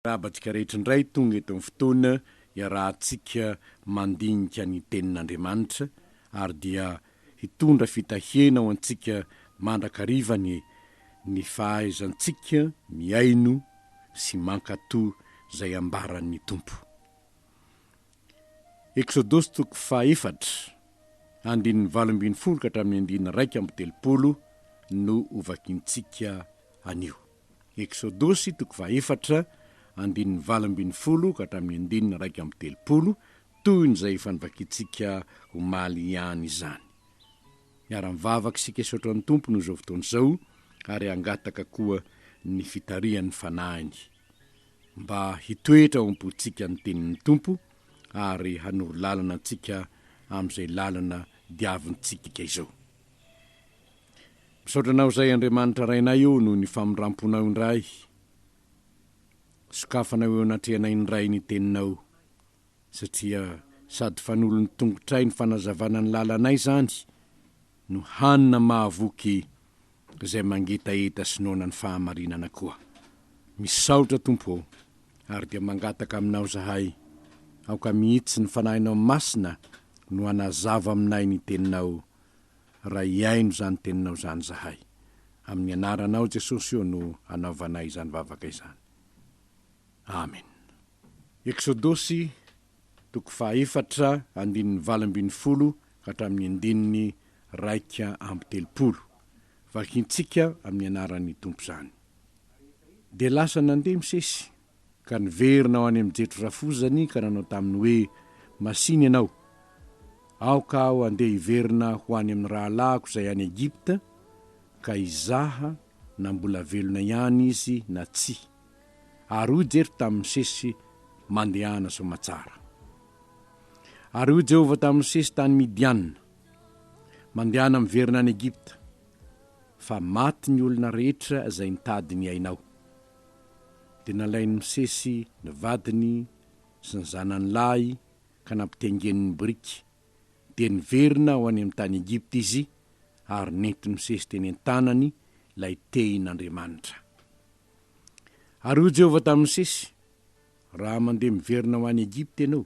Rahabatsika rehetra indray tonga eto amin'ny fotoana iarahantsika mandinika ny tenin'Andriamanitra ary dia hitondra fitahiana ho antsika mandrakarivany ny fahaizantsika mihaino sy mankatoa izay ambaran'ny Tompo. Exodosy 4:4 hatramin'ny 1:30 no ovakintsika anio. Exodosy 4:4 hatramin'ny 1:30 toy izay fanovakintsika omaly izany. Miara-mivavaka isika isaotro amin'ny Tompo no izao fotoana izao ary angataka koa ny fitarian'ny Fanahiny mba hitoetra ao am-pontsika ny tenin'ny Tompo ary hanoro lalana antsika amin'izay lalana diavintsika izao. Misaotranao izay Andriamanitra rainay eo no ny famindramponao indray, sokafanao eo anatrehanay indray ny teninao, satria sady fanolo ny tongotray ny fanazavana ny lalanay zany no hanina mahavoky izay mangetaeta sy nona ny fahamarinana koa. Misaotra Tompo ary dia mangataka aminao zahay, aoka mihitsy ny fanahinao masina no anazava aminay ny teninao, raha ihaino zany teninao zany zahay. Amin'ny anaranao Jesosy io no anaovanay izany vavaka izany. Amen. Exodosy 4:4 hatramin'ny 1:30 vakintsika amin'ny anaran'ny Tompo zany. De lasa nandeha misesy ka niverina ho any amin'ny jetro rafozany ka nanao taminy hoe, masiny ianao, aoka aho andeha hiverina ho any amin'ny rahalahiko izay any Egypta, ka izaha na mbola velona ihany izy na tsy. Ary hoy Jery tamin'ny sesy mandehana somatsara. Ary hoy Jehovah tamin'ny sesy tany Midianina, mandehana miverina any Egypta, fa maty ny olona rehetra izay nitady ny ainao. De nalainy Mosesy ny vadiny sy ny zanany lahy ka nampitengen'ny biriky, de niverina ho any amin'ny tany Egypta izy, ary nentiny Mosesy teny an-tanany ilay tehin'Andriamanitra. Ary hoy Jehovah tamin'ny Mosesy, raha mandeha miverina ho any Egypta ianao,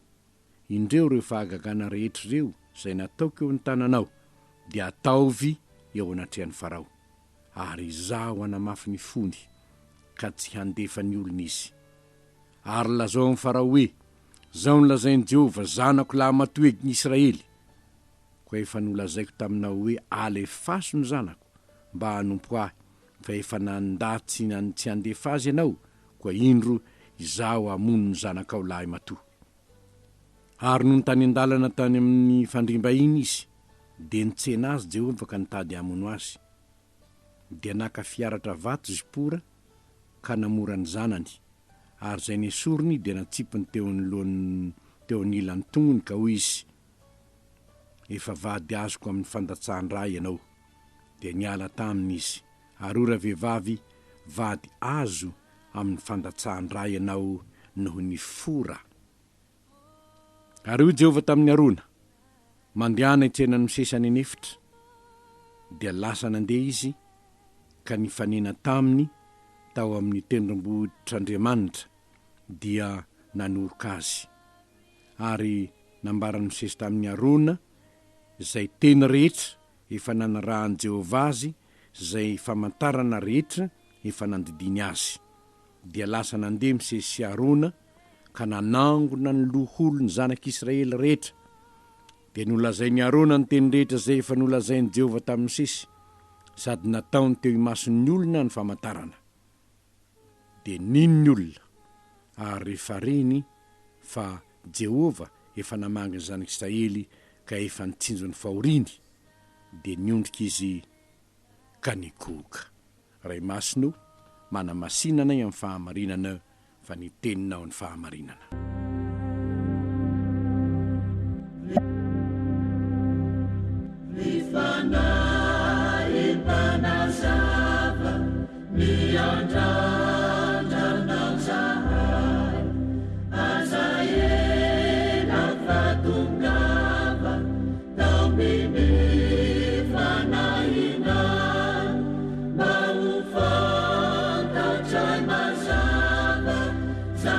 indreo reo fahagagana rehetra ireo izay nataoko eo ny tananao, dia ataovy eo anatrehan'ny Farao, ary izaho hanamafy ny fony ka tsy handefa ny olona izy. Ary lazao amin'ny Farao hoe, zao ny lazain'i Jehovah, zanako laha matoegy ny Israely, koa efa nolazaiko taminao hoe alefaso ny zanako mba hanompo ahy, fa efa nandatsy tsy handefa azy ianao, koa indro izaho hamono ny zanakao lahy matoa. Ary no nitany an-dalana tany amin'ny fandrimba iny izy, de nitsena azy Jehovah ka nitady hamono azy, dia naka fiaratra vato Zipora ka namora ny zanany, ary zay nesorony dia natsipiny teo an'ilany tongony ka hoy izy, efa vady azoko amin'ny fandatsahan-dra ianao. Dia niala taminy izy, ary ora vehivavy vady azo amin'ny fandatsahan-dra ianao noho ny fora. Ary hoy Jehovah tamin'ny Arona, mandehana hitsenany Mosesy any anefitra, dia lasa nandeha izy ka nifanena taminy tao amin'ny tendrombohitr'Andriamanitra, dia nanoroka azy. Ary nambarany Mosesy tamin'ny Arona izay teny rehetra efa nanarahany Jehovah azy, izay famantarana rehetra efa nandidiny azy. Dia lasa nandeha Mosesy sy Arona ka nanangona ny loholo ny zanak'Israely rehetra. Dia nolazainy Arona ny teny rehetra izay efa nolazainy Jehovah tamin'ny Mosesy, sady nataony teo imason'ny olona ny famantarana. De nin'ny olona ary fareny fa Jehovah efa namanga ny zanak'Israely ka efa nitsinjo ny fahoriany, de niondrika izy ka nikoka. Ray masino, manamasinanay amin'ny fahamarinana, fa ny teninao ny fahamarinana. Za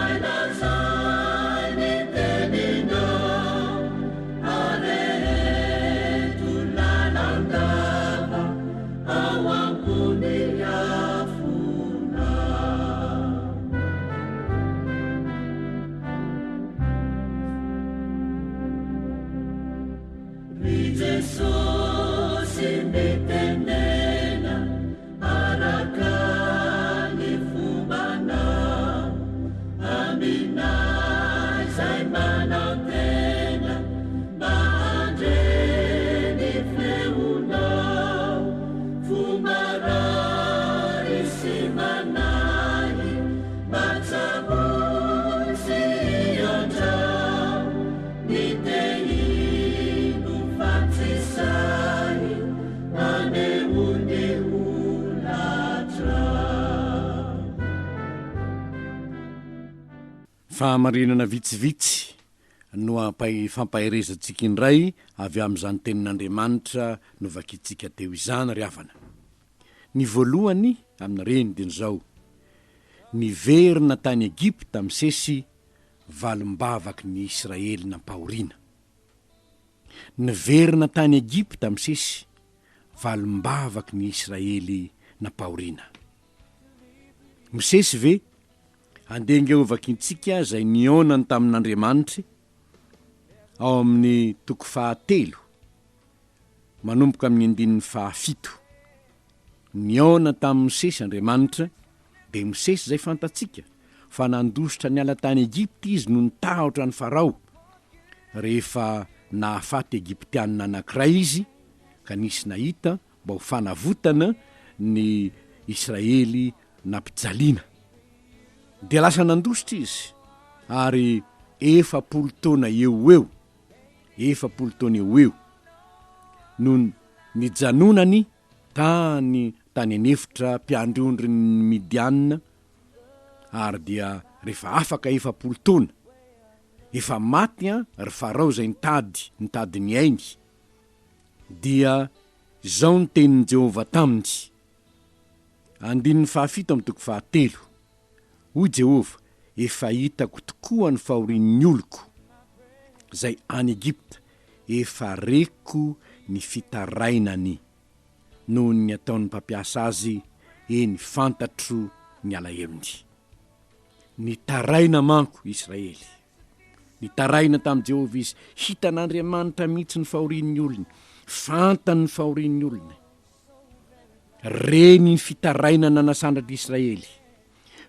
Fahamarinana vitsivitsy no fampaherezantsika indray avy amin'izany tenin'Andriamanitra no vakitsika teo izany ry havana. Ny voalohany amin'ireny dia zao: niverina tany Egipta misesy valim-bavaky ny Israely nampahoriana. Niverina tany Egipta misesy valim-bavaky ny Israely nampahoriana. Misesy ve andenge ho vakintsika zay nionany tamin'Andriamanitra ao amin'ny toko 7 manomboka amin'ny 17. Niona tamin'ny Mosesy Andriamanitra, de Mosesy zay fantatsika fa nandositra ny ala tany Egipta izy no nitahotra ny Farao rehefa nahafaty Egiptianina anankiray izy ka nisy nahita mba ho fanavotana ny Israely nampijaliana. De lasa nandositra izy ary 40 taona eo 40 taona eo no nijanonany tany anefitra mpiandrondry ny Midianina, ary dia rehefa afaka 40 taona efa maty ry Farao zay nitady ny ainy. Dia zao ny tenin'ny Jehovah taminy 17 amin'ny toko 7: hoy Jehovah, efa hitako tokoa ny fahorian'ny oloko zay any Egipta, efa reko ny fitarainany noho ny ataony mpampiasa azy eny fantatro ny alaheminy. Nitaraina manko Israely, nitaraina tamin'i Jehovah izy, hitan'Andriamanitra mihitsy ny fahorian'ny olony, fantany ny fahorian'ny olony. Reny ny fitarainana nasandratry Israely,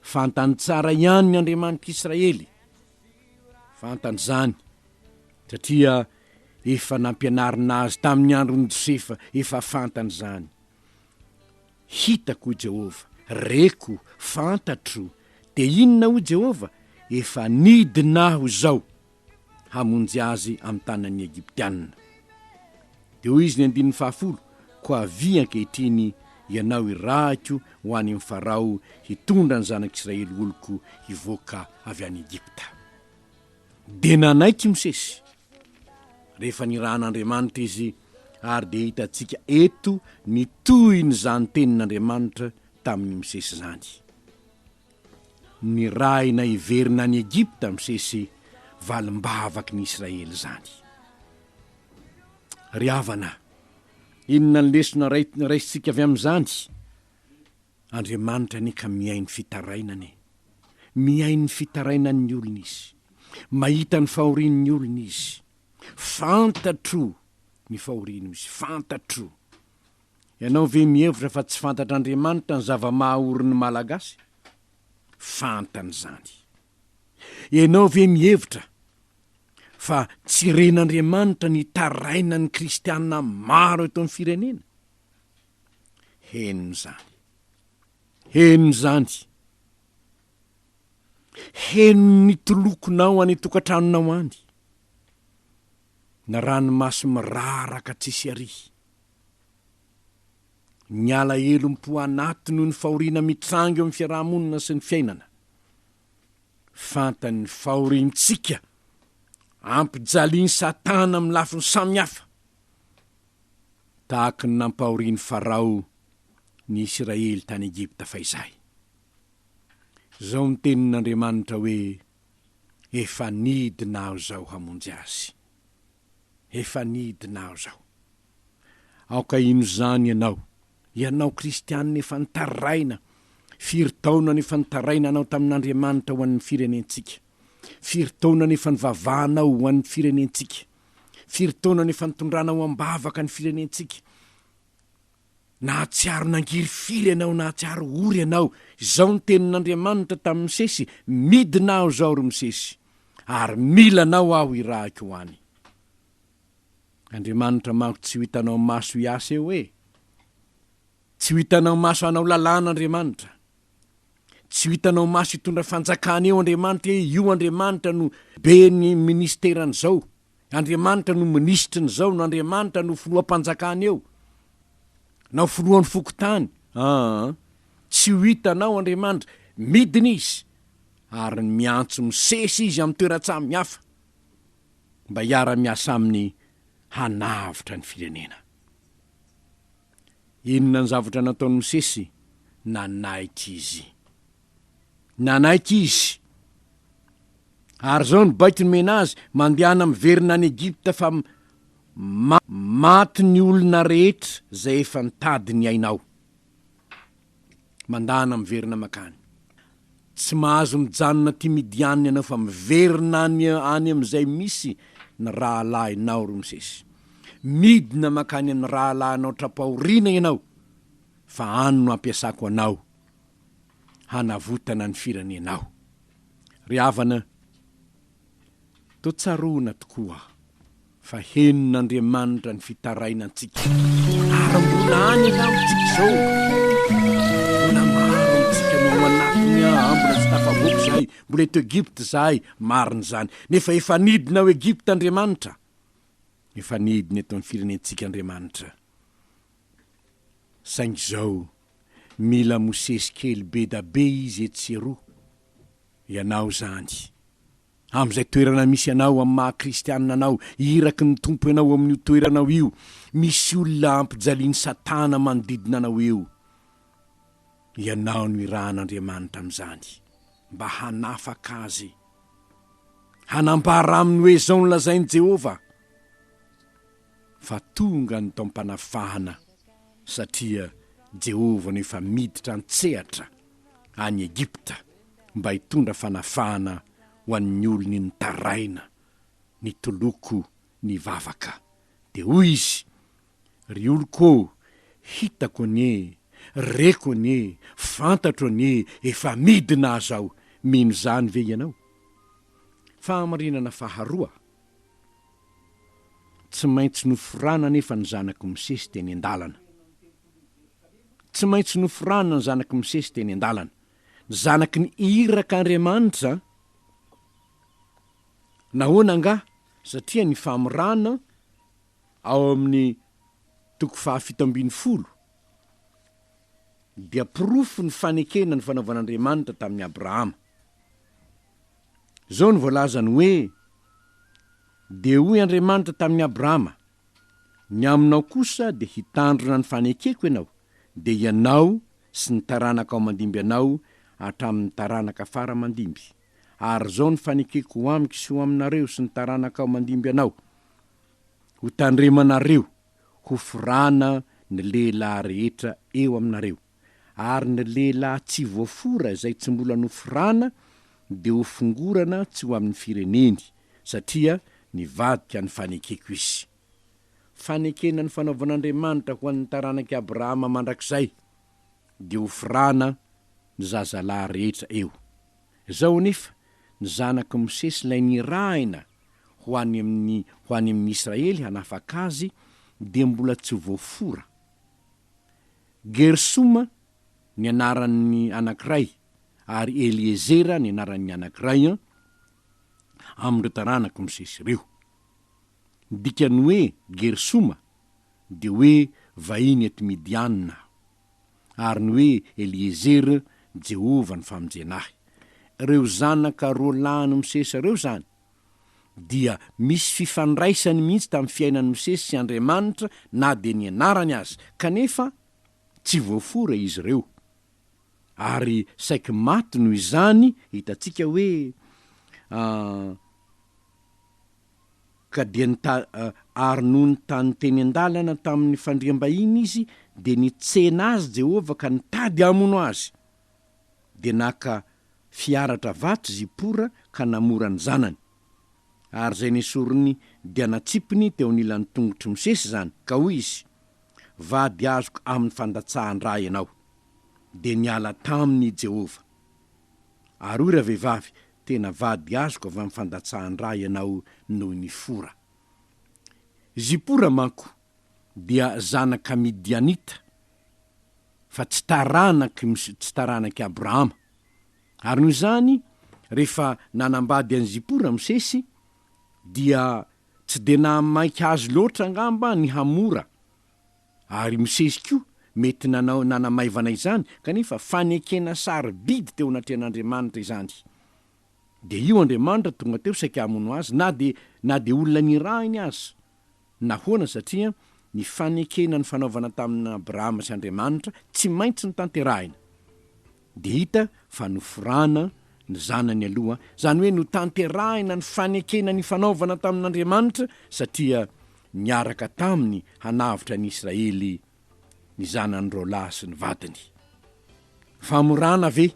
fantany tsara ihany ny Andriamanitra Israely, fantany zany satria efa nampianarina azy tamin'ny andron'ny Josefa, efa fantany zany. Hitako Jehovah, reko, fantatro, de inona ho Jehovah? Efa nidinaho zao hamonjy azy amin'ny tanan'ny Egiptianina. De hoy izy ny 10: koa vi ankehitriny ianao irahiko ho any amin'ny Farao hitondra ny zanak'Israely oloko hivoaka avy any Egipta. De nanaiky Mosesy rehefa nirahan'Andriamanitra izy, ary de hitantsika eto nitoy ny zany tenin'Andriamanitra tamin'ny Mosesy zany. Nirahina hiverina any Egipta Mosesy valim-bavaky ny Israely zany. Ry havana, inona ny lesona raisitsika avy amin'izany? Andriamanitra nika mihaino fitarainany, mihaino fitarainan'ny olona izy, mahita ny fahorian'ny olona izy, fantatro ny fahoriany izy, fantatro. Ianao ve mihevitra fa tsy fantatr'Andriamanitra ny zava-mahaorin'ny malagasy? Fantany zany. Ianao ve mihevitra fa tsy ren'Andriamanitra ny taraina ny kristianina maro eto amin'ny firenena? Henony zany, henony zany. Henony ny tolokonao any tokantranonao any, na ranomasy miraraka tsisy ary. Ny alahelo mpoanaty noho ny fahoriana mitsango amin'ny fiarahamonina sy ny fiainana. Fantany fahoriantsika ampijaliany Satana amin'ny lafiny samihafa, tahaka ny nampahoriany Farao ny Israely tany Egipta fa izay. Zao ny tenin'Andriamanitra hoe efa nidinao zao hamonjy azy. Efa nidinao zao. Aoka ino zany ianao kristianina efa nitaraina, firy taona nefa nitaraina anao tamin'Andriamanitra ho an'ny firenentsika. Firy taona nefa nivavahanao ho an'ny firenentsika. Firy taona nefa nitondranao am-bavaka ny firenentsika. Nahatsiaro nangiry firy ianao, nahatsiaro ory ianao. Zao ny tenin'Andriamanitra tamin'ny Mosesy, midinao zao ry Mosesy, ary milanao aho irahako ho any. Andriamanitra manko tsy ho hitanao maso iasa eo tsy ho hitanao maso anao lalàna Andriamanitra. Tsy ho hitanao maso hitondra fanjakana eo Andriamanitra io Andriamanitra no be ny ministerany zao. Andriamanitra no ministrany zao, no Andriamanitra no filoam-panjakana eo. Nao filohan'ny fokotany. Tsy ho hitanao Andriamanitra midina izy, ary miantso Mosesy izy amin'ny toeran-tsamy hafa mba hiara-miasa amin'ny hanavitra ny firenena. Inona ny zavatra nataony Mosesy? Nanaiky izy. Ary zao ny baiko nomena azy, mandehana miverina any Egypta fa maty ny olona rehetra zay efa nitady ny ainao. Mandahana miverina makany. Tsy mahazo mijanona ty Midiany ianao fa miverina any am'izay misy ny rahalahinao ry Mosesy. Midina makany amin'ny rahalahinao trapahoriana ianao, fa any no ampiasako anao hanavotana ny firenenao. Ry havana, totsaroana tokoa fa henon'Andriamanitra ny fitarainantsika. Ary mbola any anamitsika zao. Mbola maro antsika no anatiny ambona tsy tafavoaka zay, mbola eto Egypte zay, mariny zany. Nefa efa nidina ao Egypte Andriamanitra. Efa nidina eto amin'ny firenentsika Andriamanitra. Saingy zao, mila Mosesy kely be da be izy etseroa. Ianao zany. Am'izay toerana misy ianao amin'ny maha-kristianina anao, iraky ny tompo ianao amin'io toeranao io, misy olona ampijaliany Satana manodidina anao eo. Ianao no irahan'Andriamanitra am'izany, mba hanafaka azy, hanambara aminy hoe zao nolazainy Jehovah. Fa tonga ny taom-panafahana, satria Jehovah no efa miditra antsehatra any Egypta mba hitondra fanafahana ho an'ny olony nitaraina, ny toloko, ny vavaka. De hoy izy, ry oloko, hitako anie, reko anie, fantatro anie, efa midina zao. Mino zany ve ianao? Fahamarinana faharoa. Tsy maintsy nofirana nefa ny zanaky Mosesy teny an-dalana. Tsy maintsy nofirana ny zanaky Mosesy teny an-dalana. Zanaky ny iraka Andriamanitra. Nahoana nga? Satria ny famorana ao amin'ny 7:10 dia pirofo ny fanekena ny fanaovan'Andriamanitra tamin'ny Abrahama. Zao ny voalazany hoe, de hoy Andriamanitra tamin'ny Abrahama, ny aminao kosa de hitandrona ny fanekeko ianao, de ianao sy ny taranaka ao mandimby anao hatramin'ny taranaka fara mandimby. Ary zao ny fanekeko ho amiko sy ho aminareo sy ny taranaka ao mandimby anao, ho tandremanareo ho firana ny lehilahy rehetra eo aminareo. Ary ny lehilahy tsy voafora izay tsy mbola nofirana de ho fongorana tsy ho amin'ny fireneny, satria nivadika ny fanekeko izy. Fanekena ny fanaovan'Andriamanitra ho an'ny taranaky Abrahama mandrakizay, de ho firana ny zazalahy rehetra eo. Zao nefa ny zanaky Mosesy lay nirahina ho any amin'ny Israely hanafaka azy, de mbola tsy voafora. Gersoma ny anaran'ny anankiray, ary Eliezera ny anaran'ny anankiray amindreo taranaky Mosesy reo. Dikany hoe Gersoma de hoe vahiny eto Midianina, ary ny hoe Eliezera Jehovah ny famonjenahy. Reo zanaka roa lahiny Mosesy reo zany dia misy fifandraisany mihitsy tamin'ny fiainan'ny Mosesy sy Andriamanitra, na de ny anarany azy, kanefa tsy voafora izy reo. ary saiky maty noho izany hitatsika hoe ka dia ary noho ny tany teny an-dalana tamin'ny fandriam-bahiny izy de nitsena azy Jehovah ka nitady hamono azy de naka fiaratra vato zipora ka namora ny zanany ary zay nesorony dia natsipiny teo anilan'ny tongotry misesy zany ka hoy izy vady azoko amin'ny fandatsahan-dra ianao de niala taminy Jehovah ary oy raha vehivavy tena vady azoko avy amin'ny fandatsahan-dra ianao noho ny fora. Zipora manko dia zanaka Midianita fa tsy taranaky Abrahama ary noho izany rehefa nanambady any Zipora misesy dia tsy de namaiky azy loatra angamba ny hamora ary misesy koa mety nanamaivana izany kanefa fanekena sarobidy teo anatrehan'Andriamanitra izany de io Andriamanitra tonga teo saika hamono azy na de olona nirahiny azy nahoana satria ny fanekena ny fanaovana tamin'ny Abrahama sy Andriamanitra tsy maintsy ny tanterahina de hita fa nofirana ny zanany aloha zany hoe no tanterahina ny fanekena ny fanaovana tamin'Andriamanitra satria niaraka taminy hanavitra ny Israely ny zanany rola sy ny vadiny. Famorana ve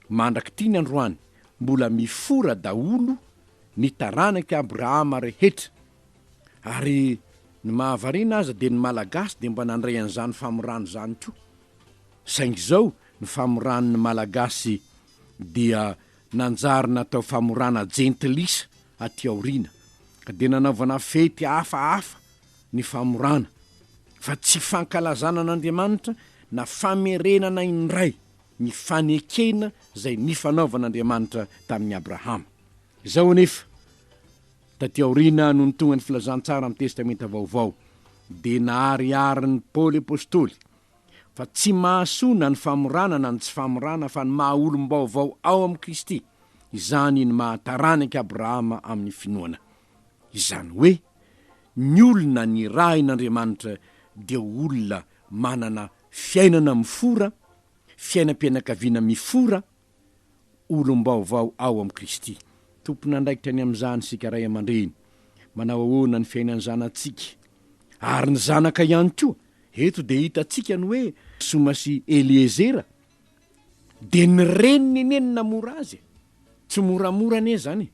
mandraky ty ny androany mbola mifora daolo ny taranaky Abrahama rehetra ary ny mahavarina aza de ny malagasy de mba nandray an'izany famorano zany ko saingy zao ny famoran'ny malagasy dia nanjary natao famorana jentilisa aty aorina ka de nanaovana fety hafahafa ny famorana fa tsy fankalazana an'Andriamanitra na famerenana indray ny fanekena zay nifanaovan'Andriamanitra tamin'ny Abrahama. Zao nefa taty aorina no nitonga ny filazantsara amin'ny testamenta vaovao de nahariary ny Paoly apôstôly fa tsy mahasona ny famorana na ny tsy famorana fa ny maha-olom-baovao ao amin'ny Kristy izany ny mahataranaky Abrahama amin'ny finoana. Izany hoe ny olona ny rahin'Andriamanitra dia olona manana fiainana mifora, fiainam-pianakaviana mifora, olom-baovao ao amin'ny Kristy. Tompona andraikitra ny amin'izany sika ray aman-dreny manao ahoana ny fiainany zanatsika ary ny zanaka ihany koa eto de hitatsika ny hoe somasy Eliezera de ny reniny eneny namora azy tsy moramora ne zany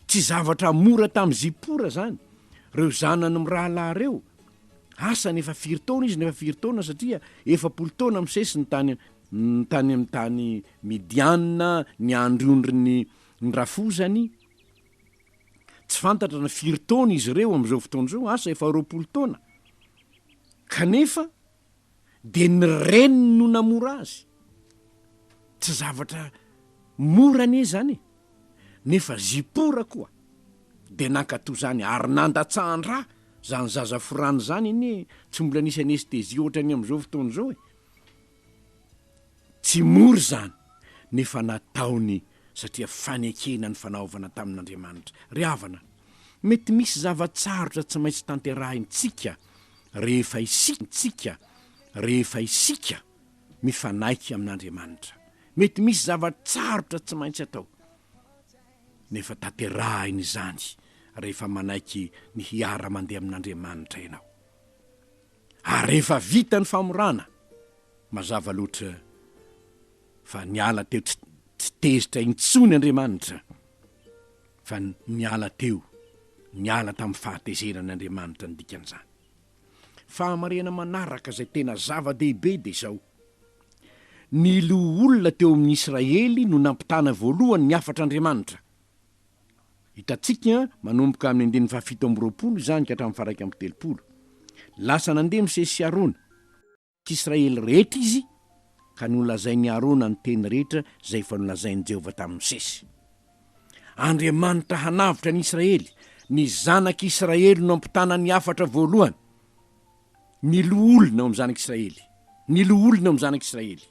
tsy zavatra mora tamin'ny Zipora zany reo zanany mirahalahy reo asa nefa 4 taona izy nefa 4 taona satria 40 taona misesy ny tany amin'ny tany Midianina ny androndriny ny rafozany tsy fantatra na 4 taona izy reo am'izao fotoana zao asa 20 taona kanefa de ny reniny no namora azy tsy zavatra mora ne zany nefa Zipora koa de nankato zany ary nandatsahan-dra zany zaza forany zany ine tsy mbola nisy anestezia ohatrany am'izao fotoana zao tsy mora zany nefa nataony satria fanekena ny fanaovana tamin'Andriamanitra. Ry havana, mety misy zavatsarotra tsy maintsy tanterahintsika rehefa isika mifanaiky amin'Andriamanitra. Mety misy zavatsarotra tsy maintsy atao nefa tanterahiny zany rehefa manaiky ny hiara mandeha amin'Andriamanitra ianao. Ary rehefa vita ny famorana mazava loatra fa niala teo tsy tezitra intsony Andriamanitra fa niala tamin'ny fahatezerin'Andriamanitra ny dikan'izany. Fahamarena manaraka zay tena zava-dehibe de zao ny olona teo amin'ny Israely no nampitana voalohany ny afatr'Andriamanitra. Hitatsika manomboka amin'ny 17 izany ka hatramin'ny 130 lasa nandeha misesy Arona Israely rehetra izy ka nolazainy Arona ny teny rehetra zay fa nolazainy Jehovah tamin'ny misesy. Andriamanitra hanavitra ny Israely, ny zanak'Israely no ampitana ny afatra voalohany. Ny olona ao amin'ny zanak'Israely, ny olona ao amin'ny zanak'Israely.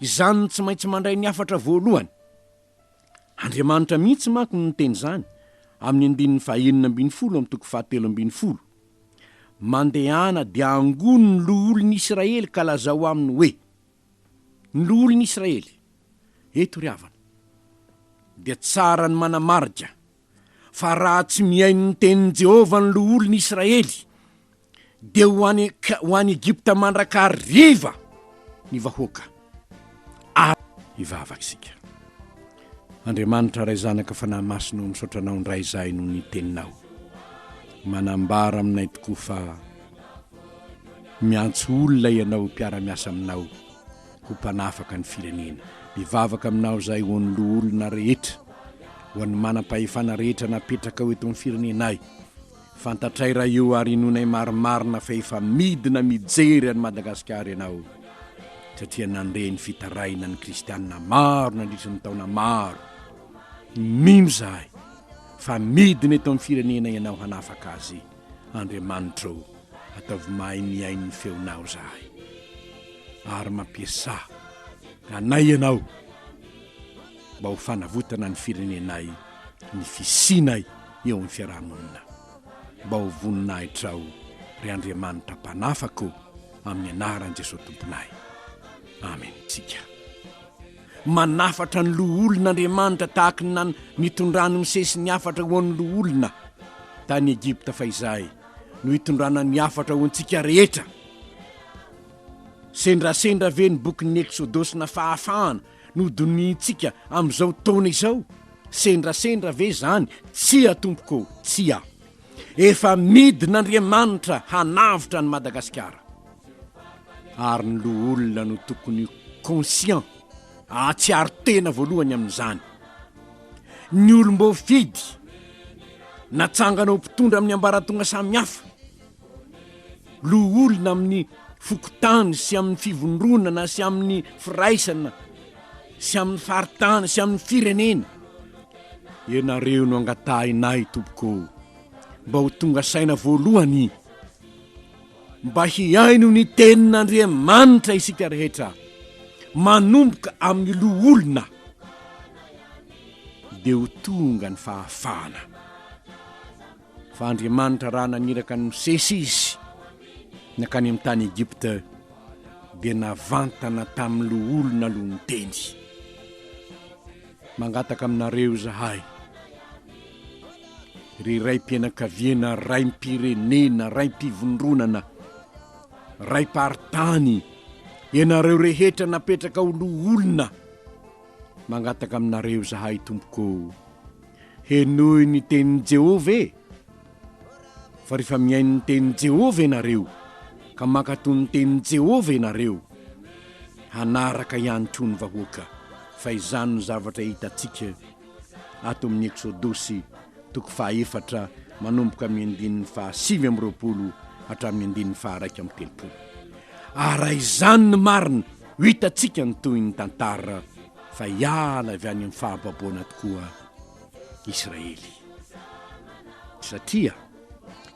Izany tsy maintsy mandray ny afatra voalohany. Andriamanitra mihitsy manko no teny zany amin'ny 19:17 mandehana dia angony ny olon'Israely ka lazao aminy hoe ny olony Israely eto ry havana dia tsara ny manamarika fa raha tsy mihaino ny tenin'i Jehovah ny olony Israely dia ho any Egypta mandrakariva ny vahoaka ivavaka isika. Andriamanitra ray zanaka fanahy masino misaotranao ndray izay no ny teninao, manambara aminay tokoa fa miantso olona ianao mpiara-miasa aminao ho mpanafaka ny firenena. Mivavaka aminao izay ho ny olona rehetra, ho ny manam-pahefana rehetra napetraka ho eto amin'ny firenenay. Fantatray raha io ary inonay marimarina fa efa midina mijery any Madagasikara ianao, satria nandre ny fitarainany kristianina maro nandritra ny taona maro. Mino zahay fa midina eto amin'ny firenena ianao hanafaka azy. Andriamanitra ataovy mahay mihaino ny feonao zahay ary mampiasa anay ianao mba ho fanavotana ny firenenay, ny fisinay eo amin'ny fiarahamonina, mba ho voninahitrao ry Andriamanitra mpanafako amin'ny anaran'i Jesoa tomponay. Amen. Tsika manafatra ny olon'Andriamanitra tahaka ny nitondrany Mosesy ny afatra ho ny olona tany Egypta fa izay no hitondrana ny afatra ho antsika rehetra. Sendrasendra ve ny bokin'ny Exodosy na fahafahana no donintsika amin'izao taona izao? Sendrasendra ve zany? Tsia tompoko, tsia. Efa midin'Andriamanitra hanavitra ny Madagasikara. Ary ny olona no tokony conscient, atsiaro tena voalohany amin'izany. Ny olom-bofidy natsangana ho mpitondra amin'ny ambaratonga samihafa, olona amin'ny fokotany sy amin'ny fivondronana sy amin'ny firaisana sy amin'ny faritany sy amin'ny firenena. Ianareo no angatahinay tompoko mba ho tonga saina voalohany, mba hihaino ny tenin'Andriamanitra isika rehetra, manomboka amin'ny olona dia ho tonga ny fahafahana. Fa Andriamanitra raha naniraka ny Mosesy izy nakany amin'ny tany Egypta dia navantana tamin'ny olona aloha ny teny. Mangataka aminareo zahay, ry raim-pianakaviana, raim-pirenena, raim-pivondronana, raim-paritany, ianareo rehetra napetraka olona, mangataka aminareo zahay tompoko, henoy ny tenin'i Jehovah. Fa rehefa mihaino ny tenin'i Jehovah ianareo ka mankatoy ny tenin'i Jehovah ianareo, hanaraka ihany koa ny vahoaka. Fa izany no zavatra hitantsika ato amin'ny Exodosy toko 4 manomboka amin'ny 7:20 hatramin'ny 1:30. Ara izany ny marina ho hitantsika ny toy ny tantara fa hiala avy any amin'ny fahababoana tokoa Israely. Satria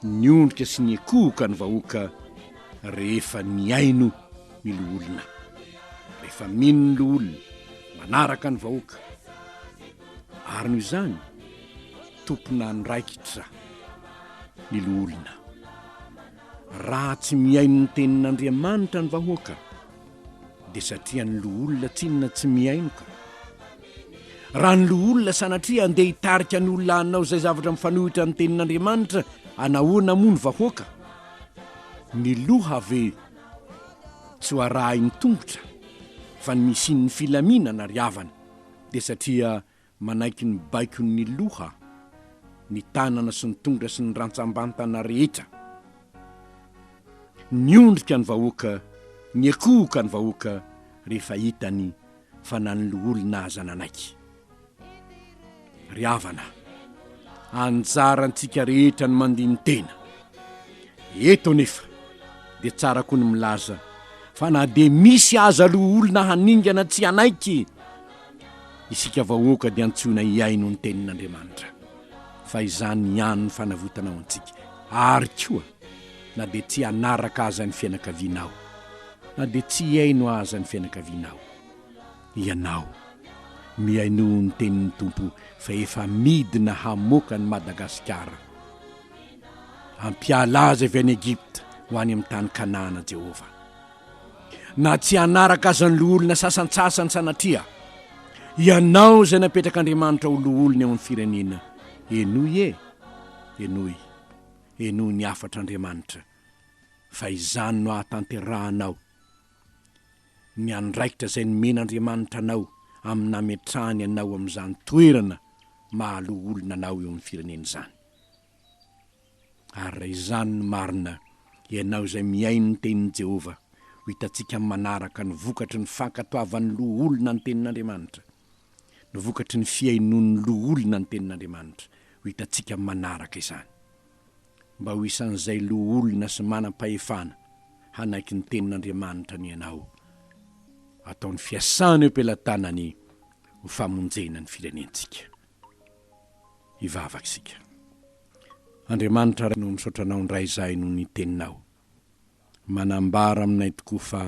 ny ondrika sy ny ekoka ny vahoaka rehefa mihaino ny olona, rehefa mino ny olona manaraka ny vahoaka. Ary noho izany tompona ndraikitra ny olona. Raha tsy mihaino ny tenin'Andriamanitra ny vahoaka dia satria ny olona tsinona tsy mihaino ka. Raha ny olona sanatria andeha hitarika ny olona anao izay zavatra mifanohitra ny tenin'Andriamanitra, anahoana moa ny vahoaka? Ny loha ve tsy ho arahy ny tongotra fa ny misin'ny filaminana ry havana, dia satria manaiky ny baikony loha ny tanana sy ny tongotra sy ny rantsam-bantana rehetra. Ny ondrika ny vahoaka, ny ekoka ny vahoaka rehefa hitany fa nany olona aza nanaiky. Ry havana, anjarantsika rehetra ny mandiny tena. Eto nefa dia tsara koa ny milaza fa na dia misy aza olona haningana tsy anaiky, isika vahoaka dia antsoina hihaino ny tenin'Andriamanitra. Fa izany ihany ny fanavotana ao antsika. Ary koa na dia tsy hanaraka aza ny fianakavianao, na dia tsy hihaino aza ny fianakavianao, ianao mihaino ny tenin'ny Tompo fa efa midina hamoaka ny Madagasikara, hampiala azy avy any Egypta ho any amin'ny tany Kanana Jehovah. na tsy hanaraka azany loolona sasantsasany sanatria ianao zay napetrak'Andriamanitra ho loolony ao amin'ny firenena. Enoy enoy ny afatr'Andriamanitra fa izany no ahatanterahanao ny andraikitra zay nomen'Andriamanitra anao amin'ny nametrahany anao amin'izany toerana mahaloolona anao eo amin'ny firenena izany. Ary raha izany no marina, ianao zay mihaino ny tenin'i Jehovah, ho hitantsika manaraka ny vokatry ny fankatoavan'ny loolona ny tenin'Andriamanitra, ny vokatry ny fiainon'ny loolona ny tenin'Andriamanitra, ho hitantsika manaraka izany. Mba ho isan'izay loolona sy manam-pahefana hanaiky ny tenin'Andriamanitra ny ianao, ataony fiasana eo am-pelantanany ho famonjena ny firenentsika. Hivavaka isika. Andriamanitra no misaotranao ndray izay no ny teninao, manambara aminay tokoa fa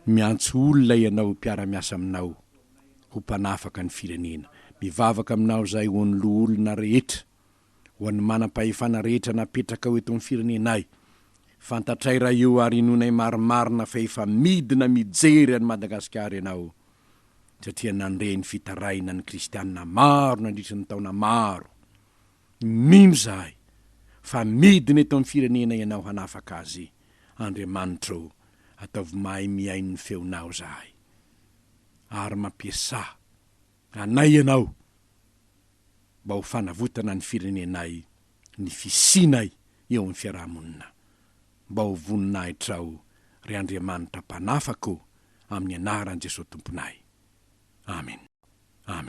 miantso olona ianao mpiara-miasa aminao ho mpanafaka ny firenena. Mivavaka aminao zay ho ny loolona rehetra, ho ny manam-pahefana rehetra napetraka ho eto amin'ny firenenay. Fantatray raha io ary inonay marimarina fa efa midina mijery any Madagasikara ianao, satria nandre ny fitarainany kristianina maro nandritra ny taona maro. Mino zahay fa midina eto amin'ny firenena ianao hanafaka azy. Andriamanitra o, ataovy mahay mihaino ny feonao zahay, ary mampiasa anay ianao mba ho fanavotana ny firenenay, ny fisinay eo amin'ny fiarahamonina, mba ho voninahitrao ry Andriamanitra mpanafako amin'ny anaran'i Jesoa tomponay. Amen. Amen.